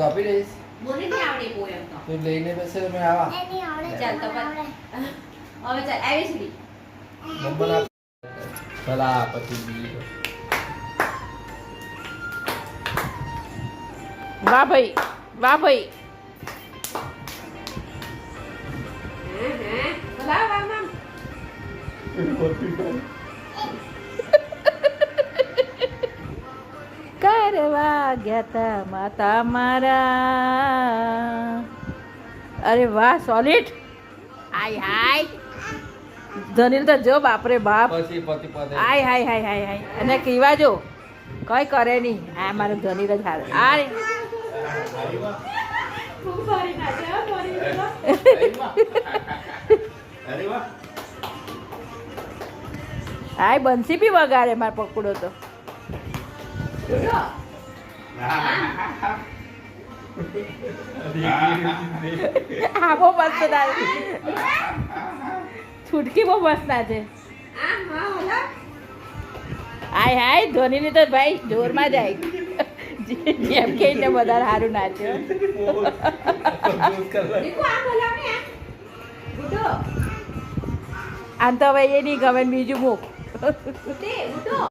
આપી દઈશ મને નહીં આવડે પોયમ તો તું લઈને બેસે મે આવા ચાલ તો હવે ચાલ આવી છી નંબર આપ ચલા પછી બીજો વાહ ભાઈ બોલા વાહ મામ કરવા ગયા તા માતા મારા અરે વાહ સોલિડ હાય ધનિલ તો જો બાપરે બાપ પછી પતિ પદે હાય અને કીવા જો કઈ કરે નહીં આ મારો ધનિલ જ હારે અરે ખૂબ સારી નાચે હો ધનિલ અરે વાહ હાય બંસી બી વગાડે માર પકડો તો હા બહુ મસ્ત નાચે છૂટકી બહુ મસ્ત નાચે હાય ધોનીની તો ભાઈ જોરમાં જાય જેમ કે બધા સારું નાચે આમ તો હવે એ નહીં ગમે બીજું મૂક